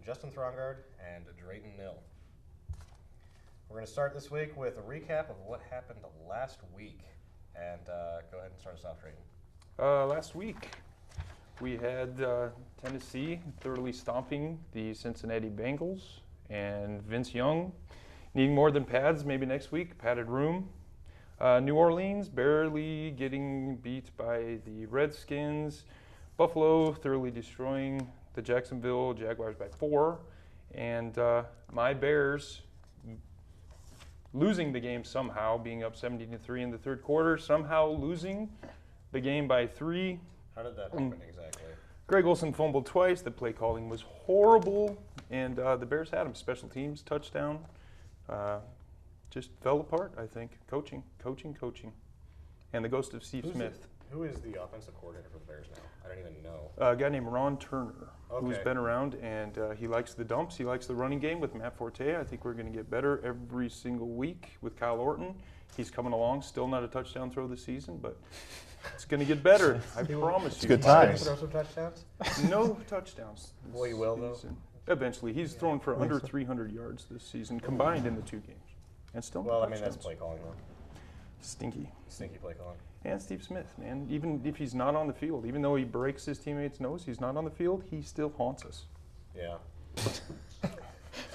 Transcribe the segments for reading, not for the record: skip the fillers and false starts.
Justin Throngard and Drayton 0. We're going to start this week with a recap of what happened last week. And go ahead and start us off, Drayton. Last week, we had Tennessee thoroughly stomping the Cincinnati Bengals, and Vince Young needing more than pads, maybe next week, padded room. New Orleans barely getting beat by the Redskins. Buffalo thoroughly destroying the Jacksonville Jaguars by 4. And my Bears losing the game somehow, being up 17-3 in the third quarter, somehow losing the game by 3. How did that happen exactly? Greg Olsen fumbled twice. The play calling was horrible, and the Bears had him. Special teams, touchdown. Just fell apart, I think. Coaching. And the ghost of Steve Smith. Who is the offensive coordinator for the Bears now? I don't even know. A guy named Ron Turner, who's been around, and he likes the dumps. He likes the running game with Matt Forte. I think we're going to get better every single week with Kyle Orton. He's coming along. Still not a touchdown throw this season, but it's going to get better. I promise you. It's good times. Throw some touchdowns? No touchdowns. Well, you will, though. Eventually. He's thrown for under 300 yards this season, combined in the 2 games. And still no touchdowns. That's play calling, though. Stinky play calling. And Steve Smith, man. Even if he's not on the field, even though he breaks his teammates' nose, he's not on the field, he still haunts us. Yeah.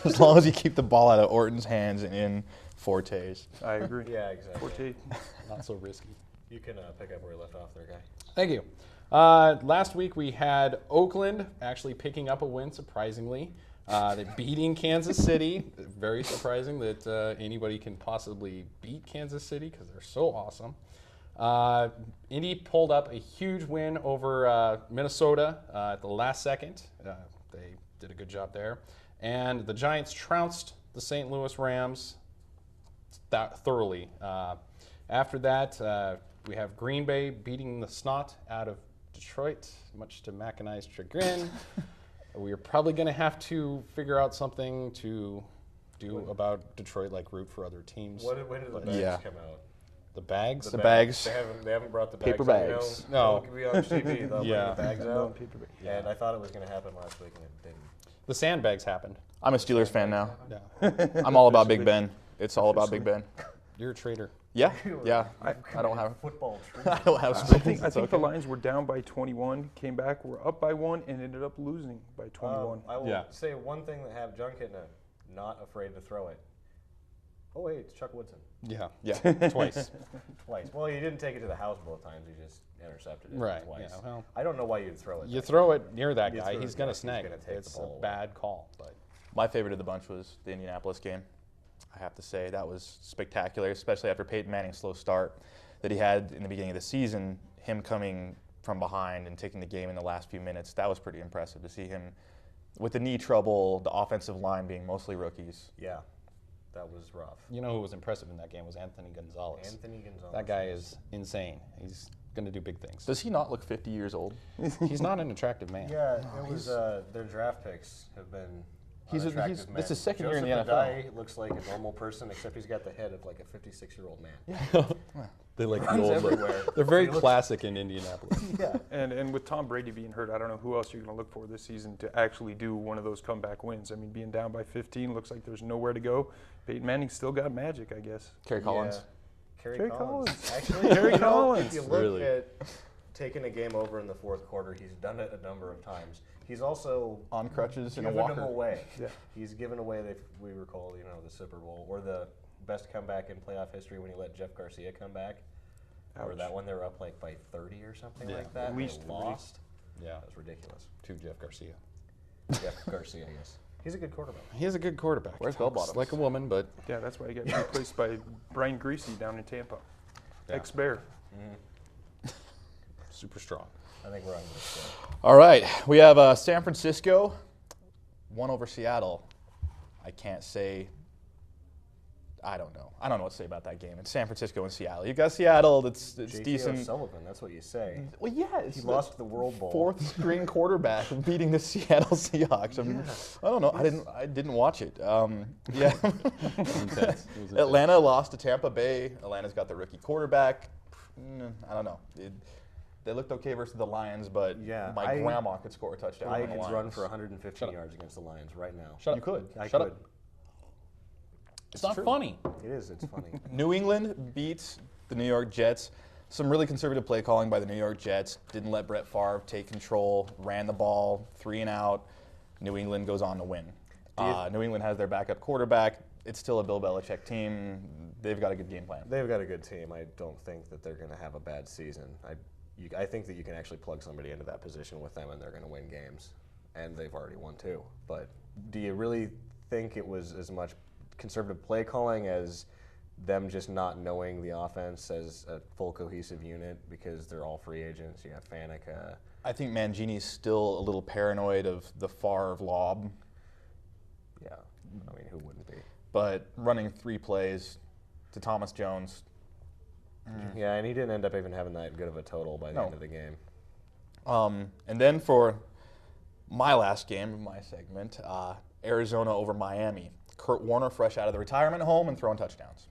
As long as you keep the ball out of Orton's hands and in Forte's. I agree. Yeah, exactly. Forte. Not so risky. You can pick up where you left off there, guy. Thank you. Last week we had Oakland actually picking up a win, surprisingly. They're beating Kansas City. Very surprising that anybody can possibly beat Kansas City because they're so awesome. Indy pulled up a huge win over Minnesota at the last second. They did a good job there. And the Giants trounced the St. Louis Rams thoroughly. After that, we have Green Bay beating the snot out of Detroit, much to Mac and I's chagrin. We are probably going to have to figure out something to do about Detroit, like root for other teams. When did the bags come out? The bags? The bags. They haven't brought the bags. Paper bags. No. It could be on TV. They'll bring the bags No, out. paper bag. And I thought it was going to happen last week, and it didn't. The sandbags happened. I'm a Steelers fan now. Yeah. I'm all about Big Ben. It's all about Big Ben. You're a traitor. Yeah. I don't have football. I don't have I strings. think the Lions were down by 21, came back, were up by 1, and ended up losing by 21. I will say one thing that have John Kitna not afraid to throw it. Oh, wait, it's Chuck Woodson. Yeah. Twice. Well, you didn't take it to the house both times. You just intercepted it Right. twice. Yeah, well, I don't know why you'd throw it. you throw it near that You guy, throw he's it, going yeah, to snag he's it. gonna take It's the a ball away. bad call. But My favorite of the bunch was the Indianapolis game. I have to say that was spectacular, especially after Peyton Manning's slow start that he had in the beginning of the season. Him coming from behind and taking the game in the last few minutes, that was pretty impressive to see him with the knee trouble, the offensive line being mostly rookies. Yeah, that was rough. you know who was impressive in that game was Anthony Gonzalez. Gonzalez. That guy is insane. He's going to do big things. Does he not look 50 years old? He's not an attractive man. Yeah, it was their draft picks have been. This is second year in the Joseph NFL. Adai looks like a normal person, except he's got the head of like a 56-year-old man. They like the Runs old everywhere. They're very He looks- classic in Indianapolis. Yeah. And with Tom Brady being hurt, I don't know who else you're going to look for this season to actually do one of those comeback wins. I mean, being down by 15 looks like there's nowhere to go. Peyton Manning still got magic, I guess. Kerry Collins. Kerry Collins. Actually, Kerry Collins. If you look Really? at taking a game over in the fourth quarter, he's done it a number of times. He's also On crutches in a given walker. them away. Yeah. He's given away, if we recall, the Super Bowl, or the best comeback in playoff history when he let Jeff Garcia come back. Or Ouch. that one they were up like by 30 or something Yeah, like that. at and least they 30. lost. Yeah, That was ridiculous. to Jeff Garcia. Jeff Garcia, yes. He's a good quarterback. He is a good quarterback. Where's Talks Bell-Bottoms? like a woman, but Yeah, that's why he got replaced by Brian Greasy down in Tampa. Yeah. Ex-Bear. super strong. I think we're on this. All right, we have San Francisco, won over Seattle. I can't say. I don't know. I don't know what to say about that game. It's San Francisco and Seattle. You've got Seattle that's JT decent. O'Sullivan, that's what you say. Well, yeah, it's He lost the World Bowl. fourth string quarterback beating the Seattle Seahawks. I don't know. I didn't watch it. Yeah. Intense. Atlanta lost to Tampa Bay. Atlanta's got the rookie quarterback. I don't know. They looked okay versus the Lions, but Yeah, my grandma could score a touchdown. I on the could Lions. run for 115 yards against the Lions right now. Shut You up. could. I Shut could. up. It's not true. funny. It is. It's funny. New England beats the New York Jets. Some really conservative play calling by the New York Jets. Didn't let Brett Favre take control. Ran the ball, 3 and out. New England goes on to win. New England has their backup quarterback. It's still a Bill Belichick team. They've got a good game plan. They've got a good team. I don't think that they're going to have a bad season. I think that you can actually plug somebody into that position with them, and they're going to win games. And they've already won 2. But do you really think it was as much conservative play calling as them just not knowing the offense as a full cohesive unit because they're all free agents? You have Faneca. I think Mangini's still a little paranoid of the Favre lob, Yeah, I mean, who wouldn't be? but running 3 plays to Thomas Jones. Yeah, and he didn't end up even having that good of a total by the No. end of the game. And then for my last game of my segment, Arizona over Miami. Kurt Warner fresh out of the retirement home and throwing touchdowns.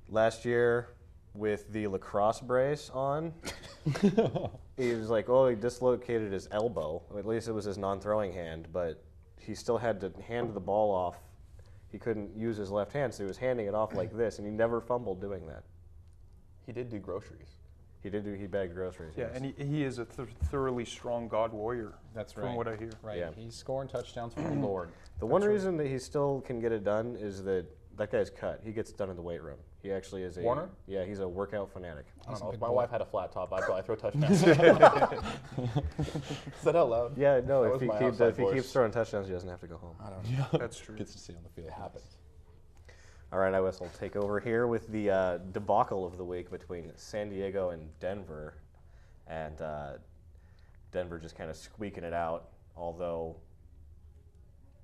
Last year, with the lacrosse brace on, he was like, oh, he dislocated his elbow. At least it was his non-throwing hand, but he still had to hand the ball off. He couldn't use his left hand, so he was handing it off like this, and he never fumbled doing that. He did do groceries. He bagged groceries. Yeah, yes. and he is a thoroughly strong God warrior. That's from right. what I hear. Right. Yeah. He's scoring touchdowns for the Lord. The one reason that he still can get it done is that guy's cut. He gets done in the weight room. He actually is a Warner? Yeah, he's a workout fanatic. I don't know. a If big my boy. wife had a flat top, I'd probably throw touchdowns. Is that out loud? Yeah, no, That if was he my keeps outside if he voice. keeps throwing touchdowns, he doesn't have to go home. I don't know. That's true. Gets to see on the field. It happens. All right, I guess I'll take over here with the debacle of the week between San Diego and Denver. And Denver just kind of squeaking it out, although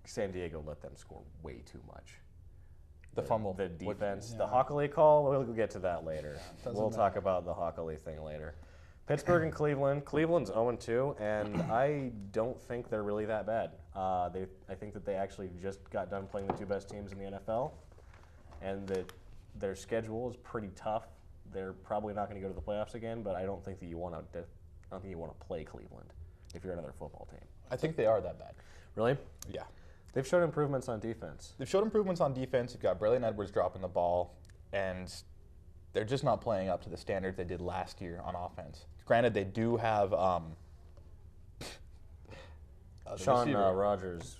San Diego let them score way too much. The fumble. The What- defense, yeah. the Hockley call, we'll get to that later. Doesn't We'll matter. talk about the Hockley thing later. Pittsburgh and Cleveland. Cleveland's 0-2, and I don't think they're really that bad. I think that they actually just got done playing the 2 best teams in the NFL, and that their schedule is pretty tough. They're probably not going to go to the playoffs again, but I don't think that you want to. I don't think you want to play Cleveland if you're another football team. I think they are that bad. Really? Yeah. They've shown improvements on defense. They've showed improvements on defense. You've got Braylon Edwards dropping the ball, and they're just not playing up to the standards they did last year on offense. Granted, they do have the Sean receiver. Rogers,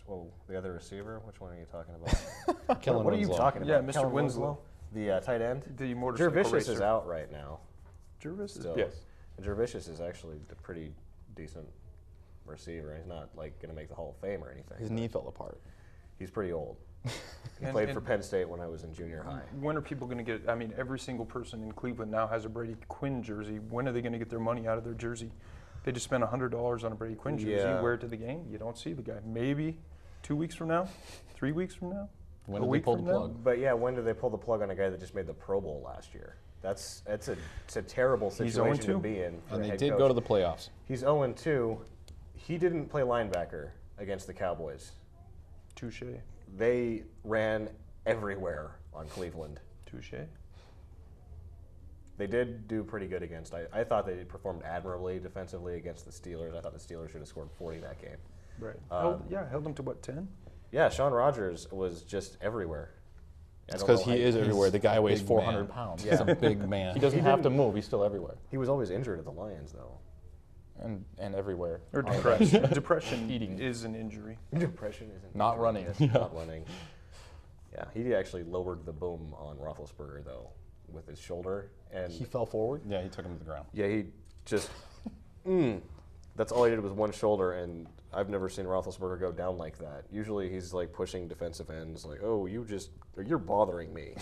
the other receiver. Which one are you talking about? Kellen what are you Winslow. talking Yeah, about? Mr. Kellen Winslow. The tight end. The motorcycle Jervicius racer. is out right now. Jervis is Still. Yes. And Jervicius is actually a pretty decent receiver. He's not like going to make the Hall of Fame or anything. His but knee fell apart. He's pretty old. He And- played and- for Penn State when I was in junior high. When are people going to get? I mean, every single person in Cleveland now has a Brady Quinn jersey. When are they going to get their money out of their jersey? They just spent $100 on a Brady Quinn jersey. Yeah. Wear it to the game. You don't see the guy. Maybe 2 weeks from now, 3 weeks from now. When a did they week pull the from now? plug? But yeah, when did they pull the plug on a guy that just made the Pro Bowl last year? It's a terrible He's situation to 0-2. be in. For And a they head did coach. go to the playoffs. He's 0-2. He didn't play linebacker against the Cowboys. Touche. They ran everywhere on Cleveland. Touche. They did do pretty good against. I thought they performed admirably defensively against the Steelers. I thought the Steelers should have scored 40 that game. Right. Um, held them to what, 10? Yeah, Sean Rogers was just everywhere. I It's don't know because he how- is everywhere. The guy weighs big 400 man. pounds. Yeah. He's a big man. He doesn't He have to didn't- move. He's still everywhere. He was always injured at the Lions, though. And everywhere. Or On the depressed. bench. Depression Eating. is an injury. Depression isn't Not injury, running. yes, not running. Yeah, he actually lowered the boom on Roethlisberger though with his shoulder, and He fell forward. Yeah, he took him to the ground. yeah, he just that's all he did was one shoulder, and I've never seen Roethlisberger go down like that. Usually he's like pushing defensive ends, like, oh, you're bothering me.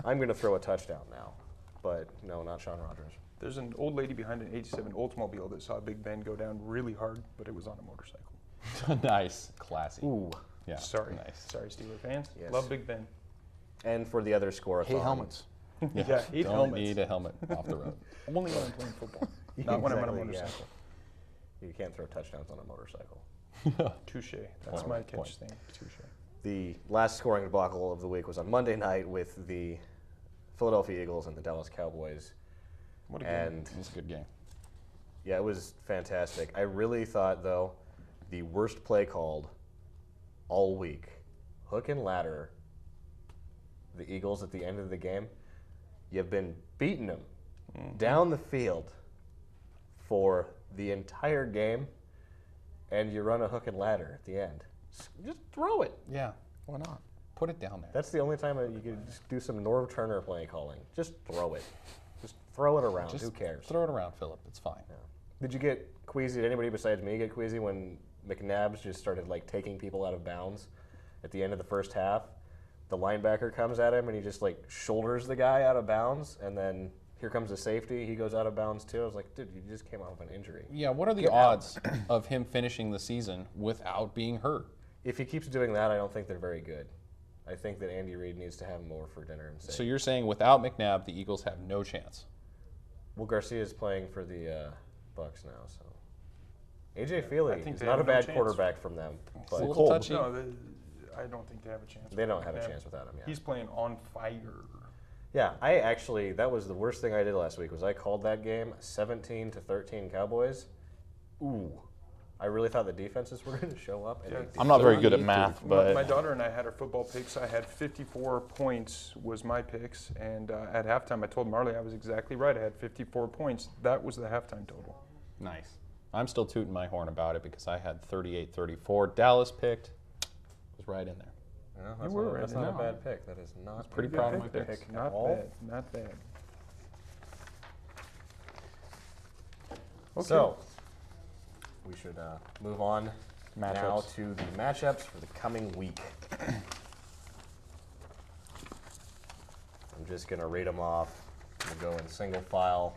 I'm gonna throw a touchdown now, but no, not Sean Rogers. There's an old lady behind an 87 Oldsmobile that saw Big Ben go down really hard, but it was on a motorcycle. Nice. Classy. Ooh. Yeah. Sorry. Nice. Sorry, Steeler fans. Yes. Love Big Ben. And for the other score, Hate helmets. Yeah, hate Don't helmets. need a helmet off the road. Only when I'm playing football. Not when I'm on a Exactly, yeah. motorcycle. You can't throw touchdowns on a motorcycle. Touche. That's Point, my point. catch thing. Touche. The last scoring debacle of the week was on Monday night with the Philadelphia Eagles and the Dallas Cowboys. What a game. And It was a good game. Yeah, it was fantastic. I really thought, though, the worst play called all week, hook and ladder, the Eagles at the end of the game, you've been beating them down the field for the entire game, and you run a hook and ladder at the end. Just throw it. Yeah, why not? Put it down there. That's the only time you could just do some Norv Turner play calling. Just throw it. Just throw it around. Just Who cares? throw it around, Philip. It's fine. Yeah. Did you get queasy? Did anybody besides me get queasy when McNabbs just started like taking people out of bounds at the end of the first half? The linebacker comes at him and he just like shoulders the guy out of bounds, and then here comes the safety. He goes out of bounds too. I was like, dude, you just came off an injury. Yeah, what are the Get odds of him finishing the season without being hurt? If he keeps doing that, I don't think they're very good. I think that Andy Reid needs to have him over for dinner and say. So you're saying without McNabb, the Eagles have no chance? Well, Garcia's playing for the Bucks now, so. AJ Feely think is they not a have no bad chance. quarterback from them, It's but a little cold. touchy. No, I don't think they have a chance. they don't have a Yeah. chance without him. Yeah. He's playing on fire. Yeah, that was the worst thing I did last week. Was I called that game 17-13 Cowboys? Ooh, I really thought the defenses were going to show up. And Yeah. they did. I'm not very good at 38-30. math, My but daughter and I had our football picks. I had 54 points was my picks, and at halftime I told Marley I was exactly right. I had 54 points. That was the halftime total. Nice. I'm still tooting my horn about it because I had 38-34. Dallas picked. Was right in there. No, You were right. that's not a No. bad pick. That is not pretty a proud bad of my pick picks. at Not all. bad. Not bad. Okay. So we should move on now Matchups. to the matchups for the coming week. I'm just going to read them off. We'll go in single file.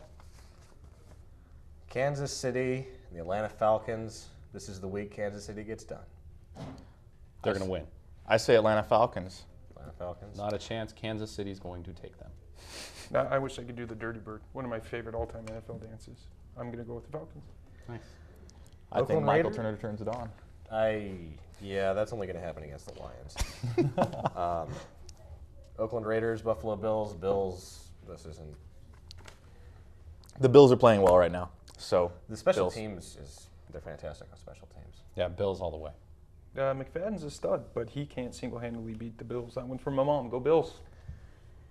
Kansas City and the Atlanta Falcons. This is the week Kansas City gets done. They're going to win. I say Atlanta Falcons. Atlanta Falcons. Not a chance. Kansas City's going to take them. Now, I wish I could do the Dirty Bird, one of my favorite all-time NFL dances. I'm going to go with the Falcons. Nice. I think Oakland Michael Raiders? Turner turns it on. Yeah, that's only going to happen against the Lions. Oakland Raiders, Buffalo Bills. Bills, this isn't. The Bills are playing well right now, so The special Bills. teams they're fantastic on special teams. Yeah, Bills all the way. McFadden's a stud, but he can't single-handedly beat the Bills. That one's from my mom. Go Bills.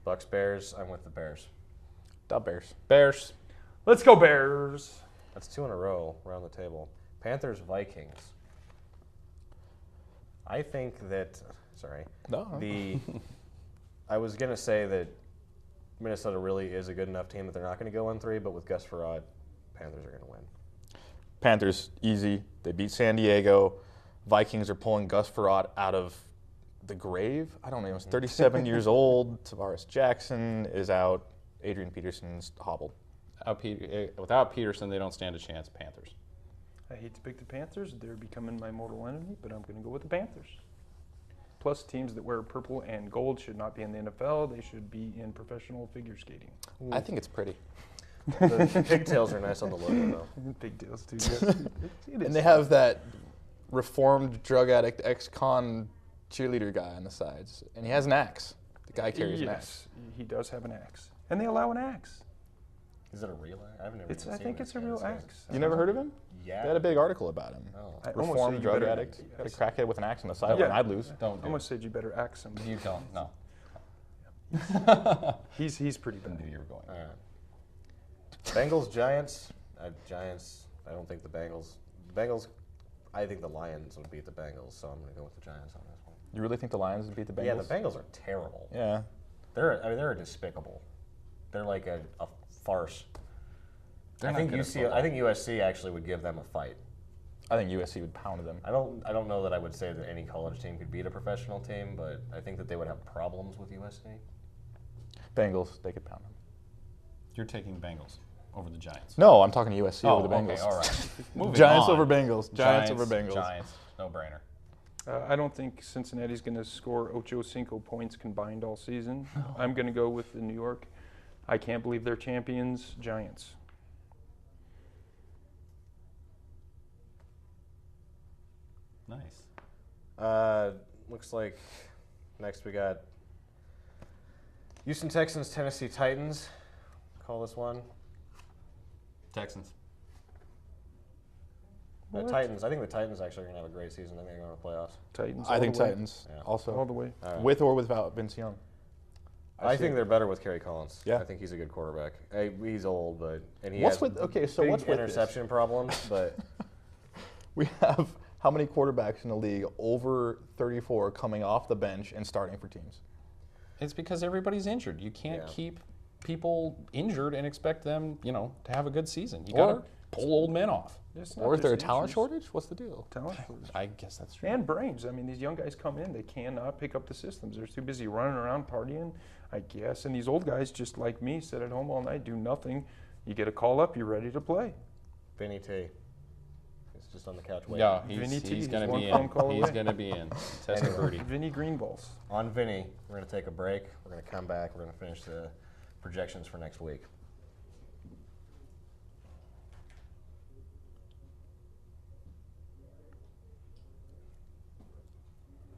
Bucks, Bears. I'm with the Bears. Dub Bears. Bears. Let's go Bears. That's 2 in a row around the table. Panthers, Vikings. I think that. Sorry. No. I was gonna say that Minnesota really is a good enough team that they're not going to go 1-3, but with Gus Frerotte, Panthers are going to win. Panthers, easy. They beat San Diego. Vikings are pulling Gus Frerotte out of the grave. I don't know. He's 37 years old. Tavares Jackson is out. Adrian Peterson's hobbled. Without Peterson, they don't stand a chance. Panthers. I hate to pick the Panthers. They're becoming my mortal enemy, but I'm going to go with the Panthers. Plus, teams that wear purple and gold should not be in the NFL. They should be in professional figure skating. I think it's pretty. The pigtails are nice on the logo, though. Big deals, too. Yes. It is. And they have that reformed drug addict ex-con cheerleader guy on the sides. And he has an axe. The guy carries an axe. Yes, he does have an axe. And they allow an axe. Is it a real axe? I've never. I even think seen it's a real guys. axe. You never heard of him? Yeah. They had a big article about him. Oh. I almost Reformed said drug you better- addict. Got a yes. crackhead with an axe on the sideline. Yeah. I'd lose. Don't I do almost said you better axe him. it. You don't. No. He's pretty bad. Knew you were going. All right. Bengals, Giants. Giants. I don't think the Bengals. I think the Lions would beat the Bengals, so I'm going to go with the Giants on this one. You really think the Lions would beat the Bengals? Yeah, the Bengals are terrible. Yeah. They're despicable. They're like a farce. They're I not think good at football. I think USC actually would give them a fight. I think USC would pound them. I don't know that I would say that any college team could beat a professional team, but I think that they would have problems with USC. Bengals, they could pound them. You're taking Bengals over the Giants. No, I'm talking USC over the Bengals. Okay, all right. Moving Giants on. over Bengals. Giants over Bengals. Giants. No brainer. I don't think Cincinnati's going to score ocho cinco points combined all season. I'm going to go with the New York. I can't believe they're champions, Giants. Nice. Looks like next we got Houston Texans, Tennessee Titans. Call this one. Texans. The What? Titans. I think the Titans actually are going to have a great season. I think they're going to the playoffs. Titans. I all think the way. Titans Yeah. also. All the way. All right. With or without Vince Young. I think they're better with Kerry Collins. Yeah. I think he's a good quarterback. He's old, but he What's has with okay? So big what's with this? interception problems. But We have how many quarterbacks in the league over 34 coming off the bench and starting for teams? It's because everybody's injured. You can't Yeah. keep people injured and expect them, to have a good season. You Or- got to pull old men off. It's not Or is there a just talent injuries. shortage? What's the deal? Talent shortage. I guess that's true. And brains. I mean, these young guys come in, they cannot pick up the systems. They're too busy running around partying, I guess. And these old guys, just like me, sit at home all night, do nothing. You get a call up, you're ready to play. Vinny T. He's just on the couch waiting. Yeah, Vinny T, he's he's going to one be phone in. call He's away. going to be in. Testing Anyway. birdie. Vinny Greenballs. On Vinny, we're going to take a break. We're going to come back. We're going to finish the projections for next week.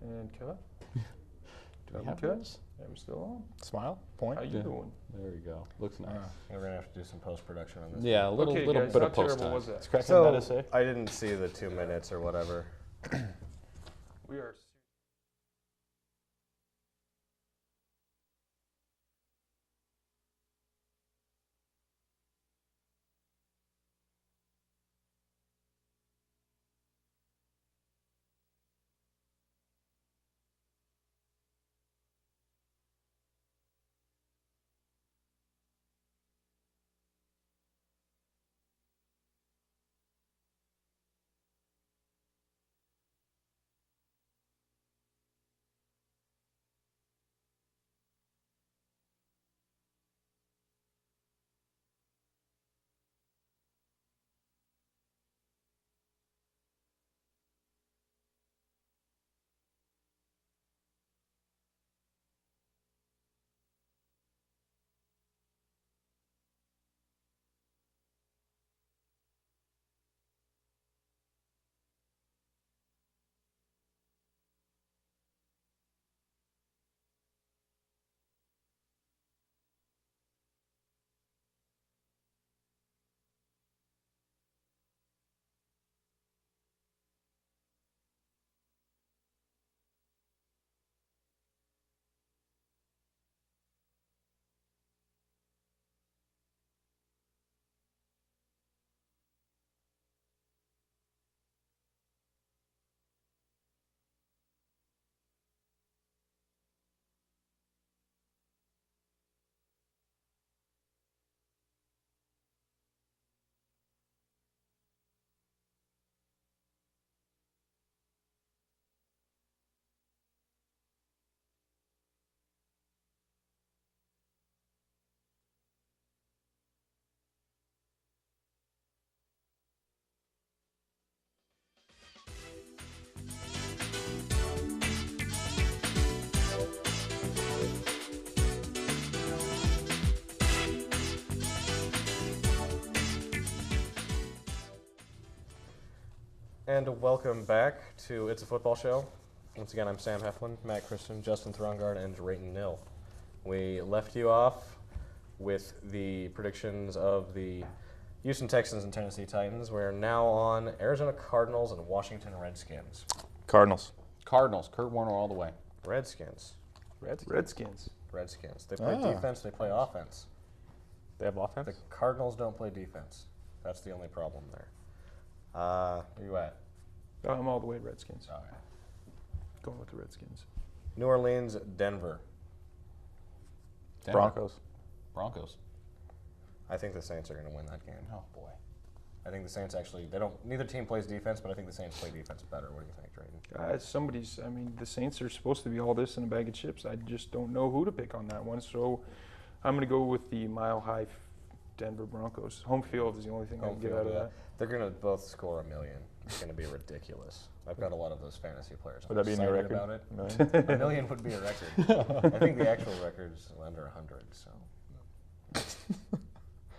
And Kevin? Do we have Okay. those? I'm still on. Smile. Point. How you Yeah. doing? There we go. Looks nice. We're going to have to do some post-production on this. Yeah, a little, Okay, little guys, bit how of post terrible time. was that? It's cracking So, that say. I didn't see the 2 minutes or whatever. We are. And welcome back to It's a Football Show. Once again, I'm Sam Heflin, Matt Christian, Justin Throngard, and Drayton Nill. We left you off with the predictions of the Houston Texans and Tennessee Titans. We're now on Arizona Cardinals and Washington Redskins. Cardinals. Cardinals, Kurt Warner all the way. Redskins. Redskins. Redskins. They play Ah. defense, they play offense. They have The offense. Cardinals don't play defense. That's the only problem there. Where you at? I'm all the way Redskins. All right. Going with the Redskins. New Orleans, Denver. Denver. Broncos. Broncos. I think the Saints are going to win that game. Oh, boy. I think the Saints actually, neither team plays defense, but I think the Saints play defense better. What do you think, Drayton? The Saints are supposed to be all this in a bag of chips. I just don't know who to pick on that one. So I'm going to go with the mile-high Denver Broncos. Home field is the only thing I can get out of that. They're going to both score 1 million. It's going to be ridiculous. I've got a lot of those fantasy players. I'm Would that be a new excited record? about it. 1 million would be a record. I think the actual record is under 100. So.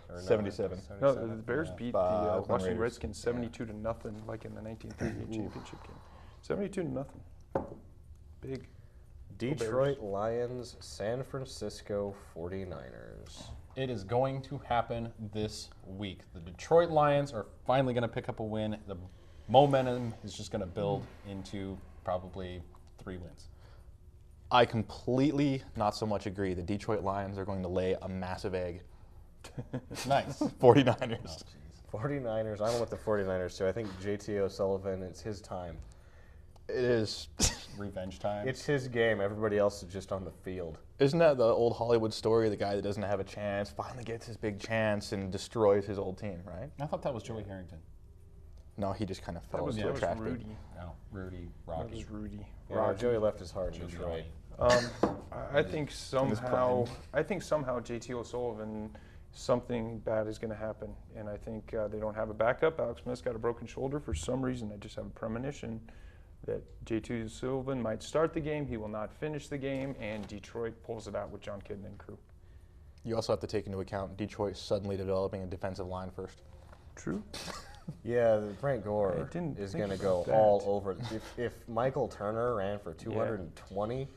Or no, 77. No, the Bears beat the Oakland Washington Raiders. Redskins 72 to nothing, like in the 1938 championship game. 72 to nothing. Big. Detroit Lions, San Francisco 49ers. It is going to happen this week. The Detroit Lions are finally going to pick up a win. The momentum is just going to build into probably 3 wins. I completely not so much agree. The Detroit Lions are going to lay a massive egg. Nice. 49ers. 49ers. I'm with the 49ers too. I think JT O'Sullivan, it's his time. It is. Revenge time. It's his game. Everybody else is just on the field. Isn't that the old Hollywood story? The guy that doesn't have a chance finally gets his big chance and destroys his old team, right? I thought that was Joey Harrington. No, he just kind of fell That was into a trash pit. Rudy. No, Rudy, That Rocky. was Rudy. Yeah, Joey left his heart in Detroit. I think somehow JT O'Sullivan, something bad is going to happen, and I think they don't have a backup. Alex Smith's got a broken shoulder for some reason. I just have a premonition that JT O'Sullivan might start the game. He will not finish the game, and Detroit pulls it out with John Kidden and crew. You also have to take into account Detroit suddenly developing a defensive line first. True. Yeah, Frank Gore didn't is think going to about go that. all over. If Michael Turner ran for 220,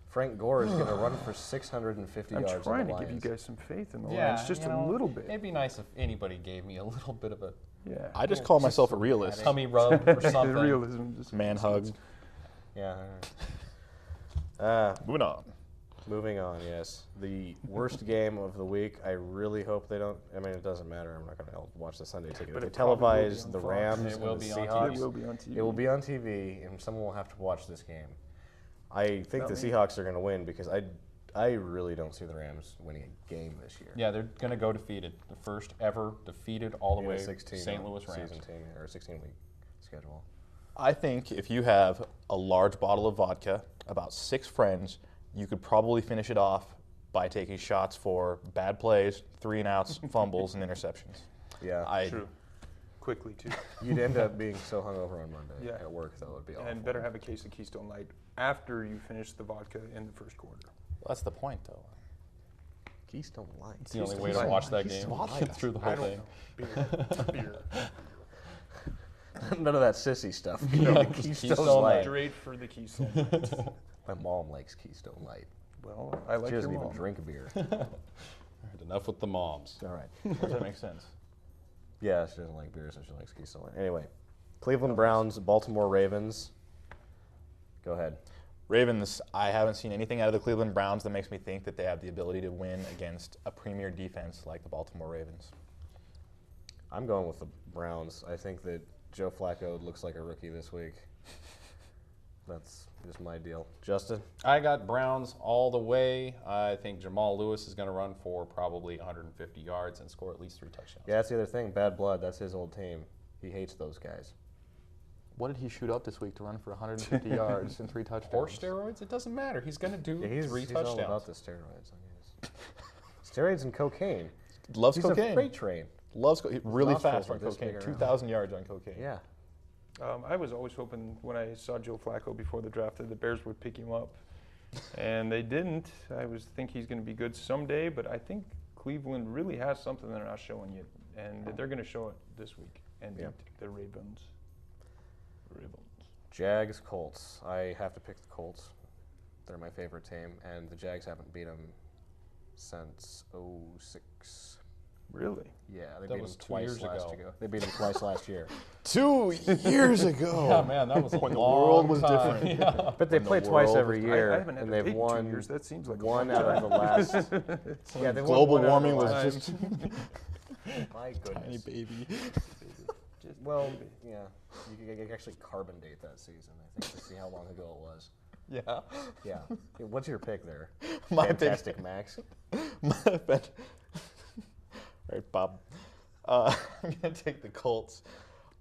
Frank Gore is going to run for 650 I'm yards. trying on the to give you Lions. guys some faith in the Yeah, Lions, just you a know, little bit. It'd be nice if anybody gave me a little bit of a Yeah. I just call myself a realist. tummy rub or something. The realism. Just Man hug. Yeah. All right. Moving on. Moving on, yes. The worst game of the week. I really hope they don't. I mean, it doesn't matter. I'm not going to watch the Sunday ticket. But They it probably will be televise on the Fox. Rams It will and the be on Seahawks. It will be on TV. It will be on TV, and someone will have to watch this game. I think the Not me. Seahawks are going to win because I really don't see the Rams winning a game this year. Yeah, they're going to go defeated. The first ever defeated all the In way a 16 St. Louis Rams. season team or 16-week schedule. I think if you have a large bottle of vodka, about 6 friends, you could probably finish it off by taking shots for bad plays, 3-and-outs, fumbles, and interceptions. Yeah, True. Quickly, too. you'd end up being so hungover on Monday Yeah. at work that would be awful. And better have a case of Keystone Light after you finish the vodka in the first quarter. Well, that's the point, though. Keystone Light. It's the only way to watch that game through the whole thing. Beer. None of that sissy stuff. Yeah, Keystone, just Keystone Light. Straight for the Keystone Light. My mom likes Keystone Light. Well, I like She your doesn't even mom. drink beer. All right, enough with the moms. All right. Does that make sense? Yeah, she doesn't like beer, so she likes Keystone Light. Anyway, Cleveland Browns, Baltimore Ravens. Go ahead. Ravens, I haven't seen anything out of the Cleveland Browns that makes me think that they have the ability to win against a premier defense like the Baltimore Ravens. I'm going with the Browns. I think that Joe Flacco looks like a rookie this week. That's just my deal. Justin? I got Browns all the way. I think Jamal Lewis is going to run for probably 150 yards and score at least 3 touchdowns. Yeah, that's the other thing. Bad blood. That's his old team. He hates those guys. What did he shoot up this week to run for 150 yards and 3 touchdowns? Or steroids? It doesn't matter. He's going to do Yeah, 3 he's touchdowns. all about the steroids. I guess. Steroids and cocaine. Loves He's cocaine. a freight train. Loves really nostrils fast are on this cocaine. big around. 2,000 yards on cocaine. Yeah. I was always hoping when I saw Joe Flacco before the draft that the Bears would pick him up, and they didn't. I think he's going to be good someday, but I think Cleveland really has something they're not showing yet, and they're going to show it this week and beat the Ravens. Jags, Colts. I have to pick the Colts. They're my favorite team, and the Jags haven't beat them since '06. Really? Yeah, they That beat was them 2 twice years last ago. year. They beat them twice last year. 2 years ago. Yeah, man, that was a When the long world was time. different. Yeah. But they When the play twice world every was- year, I haven't had and a they've big 2 won years. That seems like a one long out of time. the last. Yeah, they've won Global one out of warming the was last- just My goodness. tiny baby. Well, yeah, you could actually carbon date that season, I think, to see how long ago it was. Yeah. Yeah. Hey, what's your pick there? My pick- Fantastic Max. All right, Bob. I'm going to take the Colts.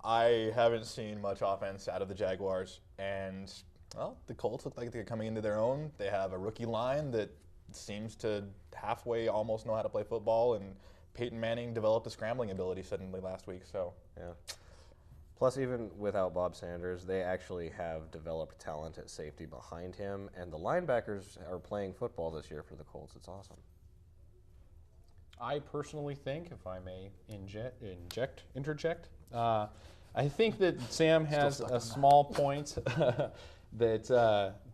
I haven't seen much offense out of the Jaguars, and, well, the Colts look like they're coming into their own. They have a rookie line that seems to halfway almost know how to play football, and Peyton Manning developed a scrambling ability suddenly last week, so. Yeah. Plus, even without Bob Sanders, they actually have developed talent at safety behind him, and the linebackers are playing football this year for the Colts. It's awesome. I personally think, if I may interject, I think that Sam has a small point that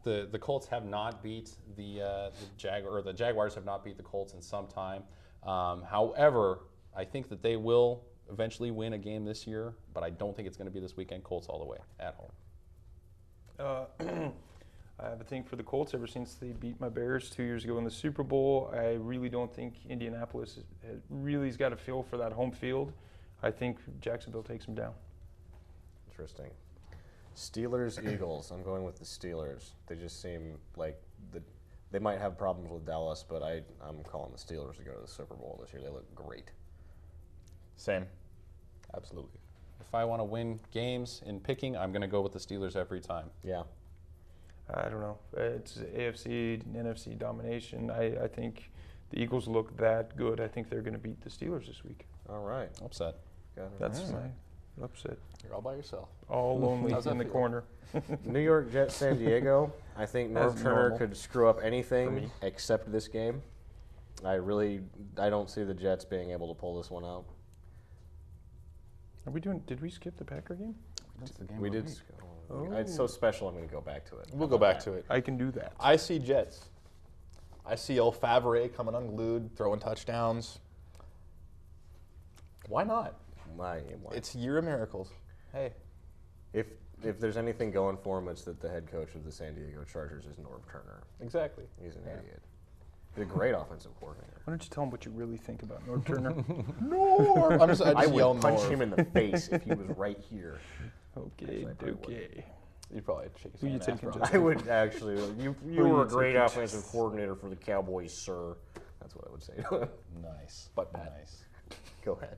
the Colts have not beat the Jaguars have not beat the Colts in some time. However, I think that they will eventually win a game this year, but I don't think it's going to be this weekend. Colts all the way at home. I have a thing for the Colts ever since they beat my Bears 2 years ago in the Super Bowl. I really don't think Indianapolis really has got a feel for that home field. I think Jacksonville takes them down. Interesting. Steelers, Eagles. I'm going with the Steelers. They just seem like they might have problems with Dallas, but I'm calling the Steelers to go to the Super Bowl this year. They look great. Same. Absolutely. If I want to win games in picking, I'm going to go with the Steelers every time. Yeah. I don't know. It's AFC and NFC domination. I think the Eagles look that good. I think they're going to beat the Steelers this week. All right. Upset. Got it. That's All right. my upset. You're all by yourself. All lonely How's that in the feel? corner. New York Jets, San Diego. I think Norv That's Turner normal could screw up for anything me. except this game. I don't see the Jets being able to pull this one out. Are we doing? Did we skip the Packer game? That's the game We of the did. week. It's so special. I'm going to go back to it. We'll go back to it. I can do that. I see Jets. I see old Favre coming unglued, throwing touchdowns. Why not? Why? It's a year of miracles. Hey. If there's anything going for him, it's that the head coach of the San Diego Chargers is Norv Turner. Exactly. He's an idiot. He's a great offensive coordinator. Why don't you tell him what you really think about Norv Turner? Norv! I just yell would punch Norv. him in the face if he was right here. Okay, Actually, I probably okay. You'd probably shake his Who you hand taking, after. Justin? I would actually. You Who were you a great taking? offensive coordinator for the Cowboys, sir. That's what I would say to him. Nice. But bad. Nice. Go ahead.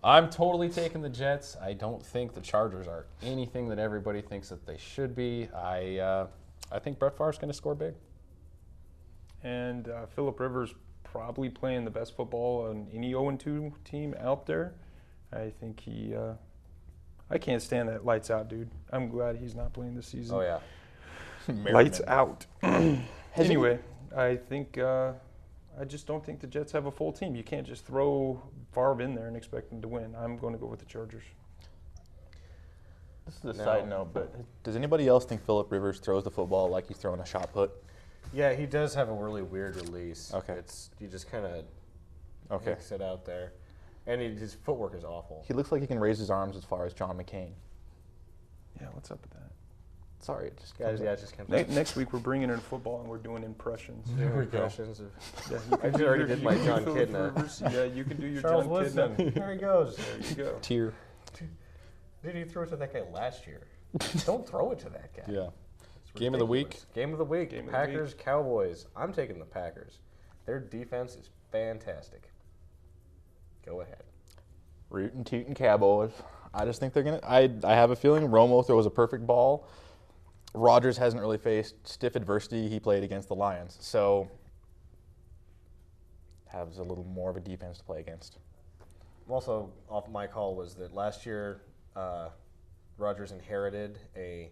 I'm totally taking the Jets. I don't think the Chargers are anything that everybody thinks that they should be. I think Brett Favre's going to score big. And Phillip Rivers probably playing the best football on any 0-2 team out there. I think he. I can't stand that lights out, dude. I'm glad he's not playing this season. Oh yeah. Lights out. Has Anyway, I think I just don't think the Jets have a full team. You can't just throw Favre in there and expect him to win. I'm going to go with the Chargers. This is a No. side note, but does anybody else think Phillip Rivers throws the football like he's throwing a shot put? Yeah, he does have a really weird release. Okay. You just kind of Okay. mix it out there, and his footwork is awful. He looks like he can raise his arms as far as John McCain. Yeah, what's up with that? Sorry, it just Guys, comes yeah, up. it just comes out. Next week we're bringing in football and we're doing impressions. There we go. Impressions of Yeah, I just already did my you can John do Phillip Kidna. Rivers. Yeah, you can do your Charles John Woodson. Kidna. There he goes. There you go. Tier. Did he throw it to that guy last year? Don't throw it to that guy. Yeah. It's Game of the week? ridiculous. Game of the week. Game of the Packers, Cowboys. I'm taking the Packers. Their defense is fantastic. Go ahead. Rootin' tootin' Cowboys. I just think they're gonna. I have a feeling Romo throws a perfect ball. Rodgers hasn't really faced stiff adversity. He played against the Lions, so has a little more of a defense to play against. Also, off my call was that last year, Rodgers inherited a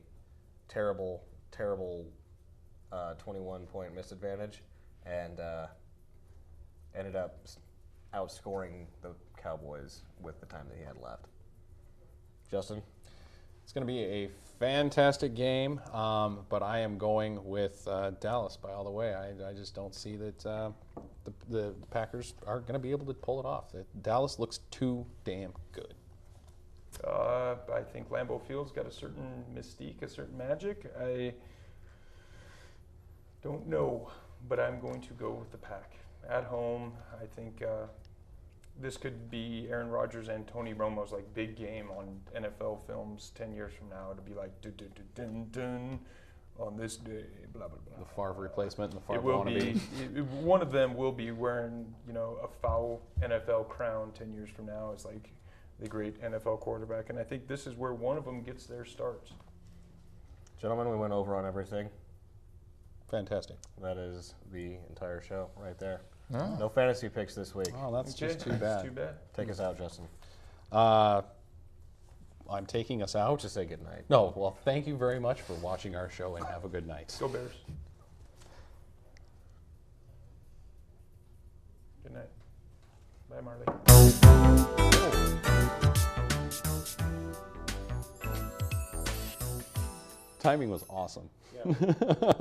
terrible 21-point misadvantage and ended up outscoring the Cowboys with the time that he had left. Justin? It's going to be a fantastic game, but I am going with Dallas by all the way. I just don't see that the Packers are going to be able to pull it off. Dallas looks too damn good. I think Lambeau Field's got a certain mystique, a certain magic. I don't know, but I'm going to go with the Pack. At home, I think this could be Aaron Rodgers and Tony Romo's like big game on NFL films 10 years from now. It'll be like dun, dun, dun, dun, dun, on this day, blah blah blah. The Favre replacement and the It Favre will be. wannabe. One of them will be wearing, a foul NFL crown 10 years from now as like the great NFL quarterback, and I think this is where one of them gets their starts. Gentlemen, we went over on everything. Fantastic. That is the entire show right there. Oh. No fantasy picks this week. Oh, that's just too That's bad. too bad. Take us out, Justin. I'm taking us out. Just say goodnight. No, well, thank you very much for watching our show and have a good night. Go Bears. Good night. Bye, Marley. Timing was awesome. Yeah.